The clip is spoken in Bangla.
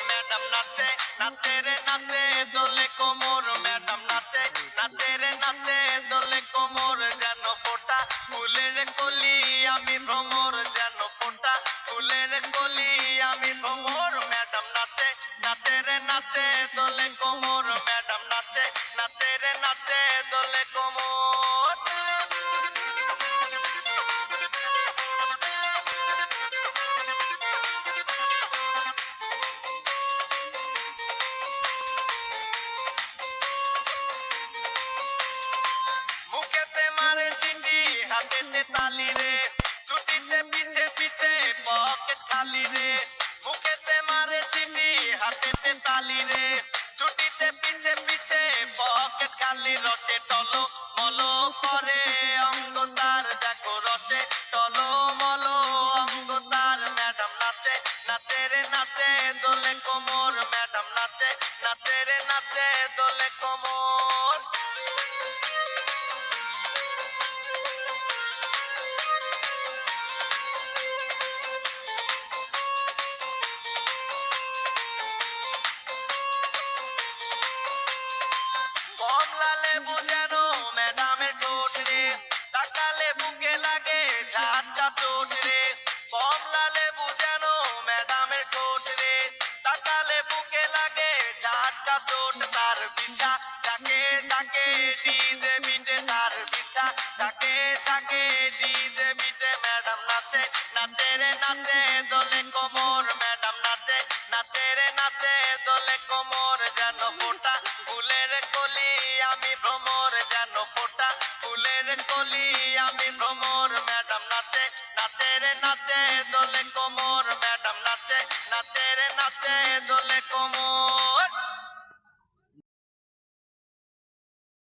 ম্যাডাম নাচে নাচে রে নাচে দোলে কোমর, ম্যাডাম নাচে নাচে রে নাচে দোলে কোমর, যেন ফোঁটা ফুলের কলি আমি ভ্রমর, যেন ফোঁটা ফুলের কলি আমি ভ্রমর। ম্যাডাম নাচে নাচে রে নাচে দোলে কোমর, ম্যাডাম নাচে নাচে রে নাচে দোলে কোমর। মুখেতে মারে চিঠি হাতেতে তালি রে, ছুটিতে পিছে পিছে পকেট খালি রে। মুখেতে মারে চিঠি হাতেতে তালি রে, ছুটিতে পিছে পিছে পকেট খালি। রসে টলো মলো করে অঙ্গ তার, দেখো রসে টলো মলো অঙ্গ তার। ম্যাডাম নাচে নাচে রে নাচে দোলে কোমর, ম্যাডাম নাচে নাচে রে নাচে দোলে কোমর। কমলা লেবু যেন ম্যাডামের ঠোঁট রে, তাকালে বুকে লাগে ঝাঁটা চোট রে। কমলা লেবু যেন ম্যাডামের ঠোঁট রে, তাকালে বুকে লাগে ঝাঁটা চোট। তার পিছা যাকে যাকে ডিজে বিটে, তার পিছা যাকে যাকে ডিজে বিটে। ম্যাডাম নাচে নাচে রে নাচে দোলে কোমর, ম্যাডাম নাচে নাচে রে নাচে দোলে কোমর, যেন ফোঁটা ফুলের কলি আমি ভ্রমর, যেন ফোঁটা ফুলের কলি আমি ভ্রমর। ম্যাডাম নাচে নাচে রে নাচে দোলে কোমর, ম্যাডাম নাচে নাচে রে নাচে দোলে কোমর।